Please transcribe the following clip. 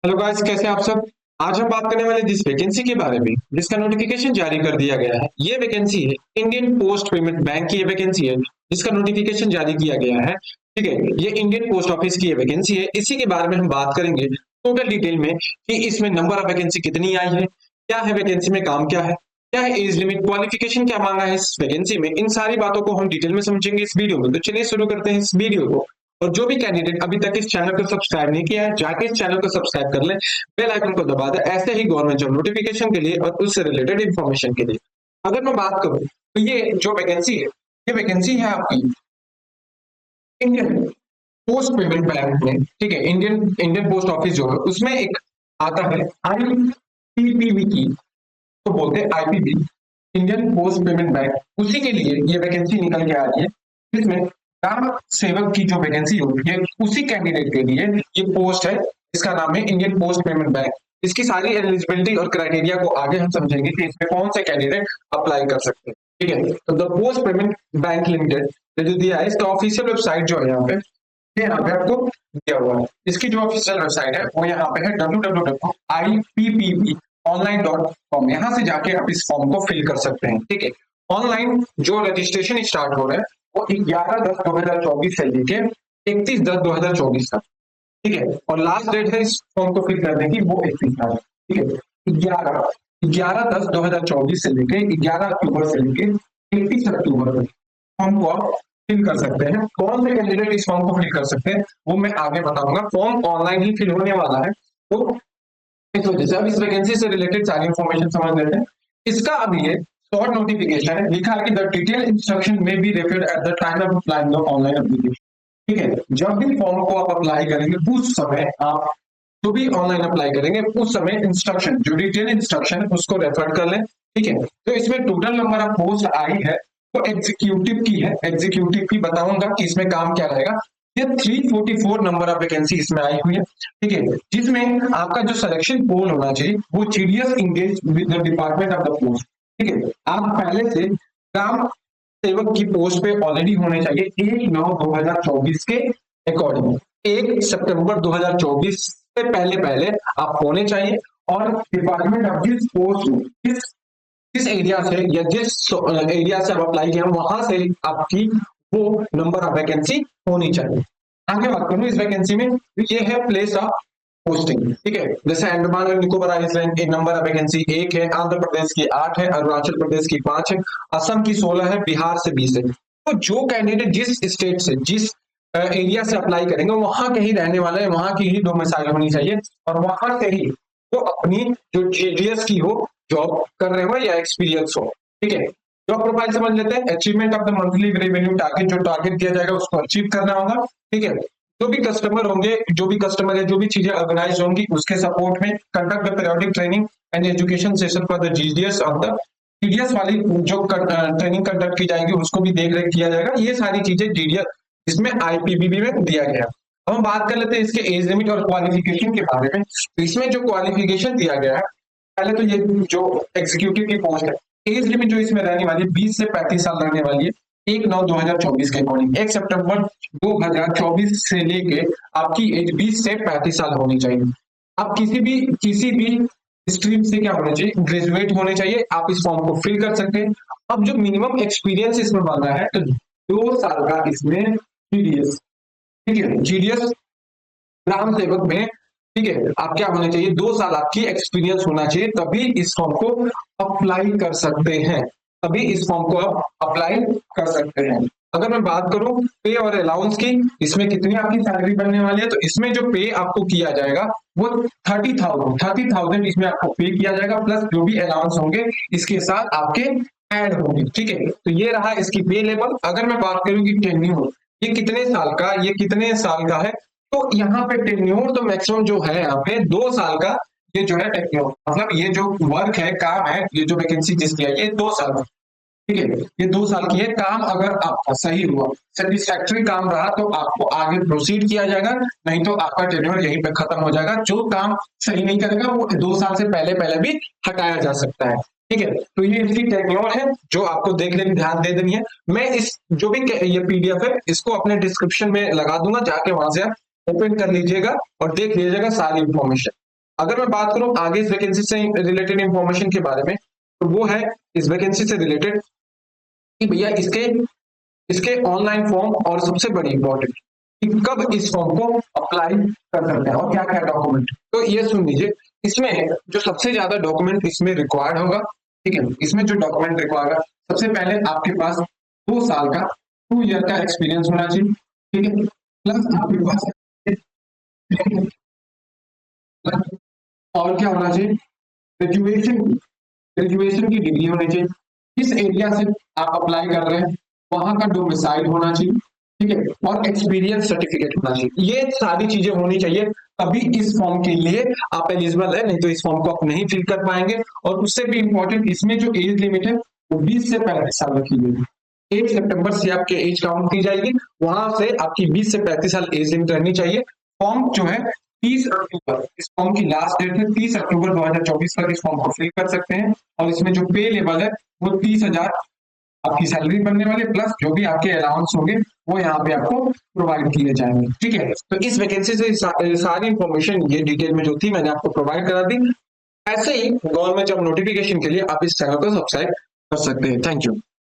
Hello guys, कैसे हैं आप सब। आज हम बात करने वाले जिस वैकेंसी के बारे में जिसका नोटिफिकेशन जारी कर दिया गया है, ये वैकेंसी है इंडियन पोस्ट पेमेंट बैंक की। ये वैकेंसी है जिसका नोटिफिकेशन जारी किया गया है। ठीक है, ये इंडियन पोस्ट ऑफिस की ये वैकेंसी है। इसी के बारे में हम बात करेंगे टोटल डिटेल में कि इसमें नंबर ऑफ वैकेंसी कितनी आई है, क्या है वैकेंसी में, काम क्या है एज लिमिट, क्वालिफिकेशन क्या मांगा है इस वैकेंसी में। इन सारी बातों को हम डिटेल में समझेंगे इस वीडियो में। तो चलिए शुरू करते हैं इस वीडियो को। और जो भी कैंडिडेट अभी तक इस चैनल को सब्सक्राइब नहीं किया है, जाके इस चैनल को सब्सक्राइब कर ले, बेल आइकन को दबा दे, ऐसे ही गवर्नमेंट जॉब नोटिफिकेशन के लिए और उससे रिलेटेड इंफॉर्मेशन के लिए। अगर मैं बात करूं तो ये जो वैकेंसी है, ये वैकेंसी है आपकी इंडियन पोस्ट पेमेंट बैंक में। ठीक है, इंडियन इंडियन पोस्ट ऑफिस जो है उसमें एक आता है आईपीपीबी की, तो बोलते हैं IPP, Indian post payment bank. उसी के लिए ये वैकेंसी निकल के आ रही है, जिसमें ग्राम सेवक की जो वैकेंसी होती है उसी कैंडिडेट के लिए ये पोस्ट है। इसका नाम है इंडियन पोस्ट पेमेंट बैंक। इसकी सारी एलिजिबिलिटी और क्राइटेरिया को आगे हम समझेंगे कि इसमें कौन से कैंडिडेट अप्लाई कर सकते हैं। ठीक है, तो the post payment bank limited जो दिया है, इसका ऑफिशियल वेबसाइट जो है यहाँ पे, ये यहाँ पे आपको दिया हुआ है। इसकी जो ऑफिशियल वेबसाइट है वो यहाँ पे है www.ippponline.com। यहाँ से जाके आप इस फॉर्म को फिल कर सकते हैं। ठीक है, ऑनलाइन जो रजिस्ट्रेशन स्टार्ट हो रहा है वो 11/10/2024 से लेके 31/10/2024 तक। ठीक है, और लास्ट डेट है इस फॉर्म को फिल करने की वो 31 तारीख। ठीक है, 11/10/2024 से लेके 11 अक्टूबर से लेके 31 अक्टूबर तक फॉर्म को आप फिल कर सकते हैं। कौन से कैंडिडेट इस फॉर्म को फिल कर सकते हैं वो मैं आगे बताऊंगा। फॉर्म ऑनलाइन ही फिल होने वाला है, तो इस वजह से अब इस वैकेंसी से रिलेटेड सारी इंफॉर्मेशन समझ लेते हैं। इसका अभी ये शॉर्ट नोटिफिकेशन है, लिखा है कि द डिटेल इंस्ट्रक्शन में be referred at the time of applying the online application. ठीक है, जब भी फॉर्म को आप अप्लाई करेंगे उस समय आप जो भी ऑनलाइन अप्लाई करेंगे उस समय इंस्ट्रक्शन, जो डिटेल इंस्ट्रक्शन है उसको रेफर कर लें। ठीक है, तो इसमें टोटल नंबर ऑफ पोस्ट आई है तो एग्जीक्यूटिव की है। एग्जीक्यूटिव की बताऊंगा कि इसमें काम क्या रहेगा। ये 344 नंबर ऑफ वैकेंसी इसमें आई हुई है। ठीक है, जिसमें आपका जो सिलेक्शन पोल होना चाहिए वो GDS engage with the department of the post. ठीक है, आप पहले से ग्राम सेवक की पोस्ट पे ऑलरेडी होने चाहिए 1/9/2024 के अकॉर्डिंग। 1 सितंबर 2024 से पहले पहले आप होने चाहिए। और डिपार्टमेंट ऑफ जिस पोस्ट, जिस एरिया से या जिस एरिया से आप अप्लाई किया वहां से आपकी वो नंबर ऑफ वैकेंसी होनी चाहिए। आगे बात करूं इस वैकेंसी में, ये है प्लेस ऑफ पोस्टिंग। ठीक है, जैसे अंडमान और निकोबार आइलैंड एक नंबर ऑफ वैकेंसी 1 है, आंध्र प्रदेश की 8 है, अरुणाचल प्रदेश की 5 है, असम की 16 है, बिहार से 20 है। तो जो कैंडिडेट जिस स्टेट से, जिस एरिया से अप्लाई करेंगे वहां के ही रहने वाले हैं, वहां की ही डोमिसाइल होनी चाहिए और वहां से ही वो अपनी जो जीडीएस की हो, जॉब कर रहे हो या एक्सपीरियंस हो। ठीक है, जॉब प्रोफाइल समझ लेते हैं। Achievement of the monthly revenue target, जो टारगेट दिया जाएगा उसको अचीव करना होगा। ठीक है, जो भी कस्टमर होंगे, जो भी कस्टमर है, जो भी चीजें ऑर्गेनाइज होंगी उसके सपोर्ट में conduct the periodic training and education session for the GDS of the GDS वाली जो ट्रेनिंग कंडक्ट की जाएगी उसको भी देख रेख किया जाएगा। ये सारी चीजें जीडीएस इसमें आईपीबीबी में दिया गया। अब हम बात कर लेते हैं इसके एज लिमिट और क्वालिफिकेशन के बारे में। तो इसमें जो क्वालिफिकेशन दिया गया है, पहले तो ये जो एग्जीक्यूटिव की पोस्ट है, एज लिमिट जो इसमें रहने वाली है 20 से 35 साल रहने वाली है 1/9/2024 के अकॉर्डिंग। 1 सितंबर 2024 से लेके आपकी एज 20 से 35 साल होनी चाहिए। आप किसी भी स्ट्रीम से क्या होना चाहिए, ग्रेजुएट होने चाहिए। आप इस फॉर्म को फिल कर सकते हैं। अब जो मिनिमम एक्सपीरियंस इसमें मांगा है तो 2 साल का इसमें जीडीएस। ठीक है, जीडीएस ग्राम सेवक में, ठीक है, आप क्या होने चाहिए, 2 साल आपकी एक्सपीरियंस होना चाहिए, तभी इस फॉर्म को अप्लाई कर सकते हैं। तभी इस फॉर्म को आप अप्लाई कर सकते हैं। अगर मैं बात करूं पे और अलाउंस की, इसमें कितनी आपकी सैलरी बनने वाली है, तो इसमें जो पे आपको किया जाएगा वो 30,000 इसमें आपको पे किया जाएगा, प्लस जो भी अलाउंस होंगे इसके साथ आपके ऐड होंगे। ठीक है, तो ये रहा इसकी पे लेवल। अगर मैं बात करूं कि टेन्यूर, ये कितने साल का है, तो यहाँ पे टेन्योर तो मैक्सिमम जो है यहाँ पे 2 साल का ये जो है टेन्योर, मतलब ये जो वर्क है, काम है, ये जो वैकेंसी जिसकी है ये 2 साल का। ठीक है, ये 2 साल की है। काम अगर आपका सही हुआ, सेटिस्फैक्टरी काम रहा तो आपको आगे प्रोसीड किया जाएगा, नहीं तो आपका टेन्योर यहीं पे खत्म हो जाएगा। जो काम सही नहीं करेगा वो 2 साल से पहले पहले भी हटाया जा सकता है। ठीक है, तो ये इसकी टेन्योर है जो आपको देख लेनी, ध्यान दे देनी है। मैं इस जो भी ये पीडीएफ है इसको अपने डिस्क्रिप्शन में लगा दूंगा, जाके वहां से आप ओपन कर लीजिएगा और देख लीजिएगा सारी इंफॉर्मेशन। अगर मैं बात करूं आगे इस वैकेंसी से रिलेटेड इंफॉर्मेशन के बारे में, तो वो है इस वैकेंसी से रिलेटेड कि भैया इसके इसके ऑनलाइन फॉर्म, और सबसे बड़ी इंपॉर्टेंट कि कब इस फॉर्म को अप्लाई कर सकते हैं और क्या क्या डॉक्यूमेंट। तो ये सुन लीजिए, इसमें जो सबसे ज्यादा डॉक्यूमेंट इसमें रिक्वायर्ड होगा, ठीक है, इसमें जो डॉक्यूमेंट रिक्वायर्ड है, सबसे पहले आपके पास 2 साल का 2 ईयर का एक्सपीरियंस होना चाहिए, ठीक है, प्लस आपके पास और क्या होना चाहिए, ग्रेजुएशन ग्रेजुएशन की डिग्री होनी चाहिए, किस एरिया से आप अप्लाई कर रहे हैं वहां का डोमिसाइल होना चाहिए, ठीक है, और एक्सपीरियंस सर्टिफिकेट होना चाहिए। ये सारी चीजें होनी चाहिए, तभी इस फॉर्म के लिए आप एलिजिबल है, नहीं तो इस फॉर्म को आप नहीं फिल कर पाएंगे। और उससे भी इंपॉर्टेंट, इसमें जो एज लिमिट है वो 20 से 35 साल रखी गई है। 1 सितंबर से आपके एज काउंट की जाएगी, वहां से आपकी 20 से 35 साल एज लिमिट रहनी चाहिए। फॉर्म जो है 30 अक्टूबर, इस फॉर्म की लास्ट डेट है 30 अक्टूबर 2024 तक इस फॉर्म को फिल कर सकते हैं। और इसमें जो पे लेवल है वो 30,000 आपकी सैलरी बनने वाली, प्लस जो भी आपके अलाउंस होंगे वो यहाँ पे आपको प्रोवाइड किए जाएंगे, ठीक है। तो इस वैकेंसी से सारी इंफॉर्मेशन ये डिटेल में जो थी मैंने आपको प्रोवाइड करा दी। ऐसे ही गवर्नमेंट जॉब नोटिफिकेशन के लिए आप इस चैनल को सब्सक्राइब कर सकते हैं। Thank you.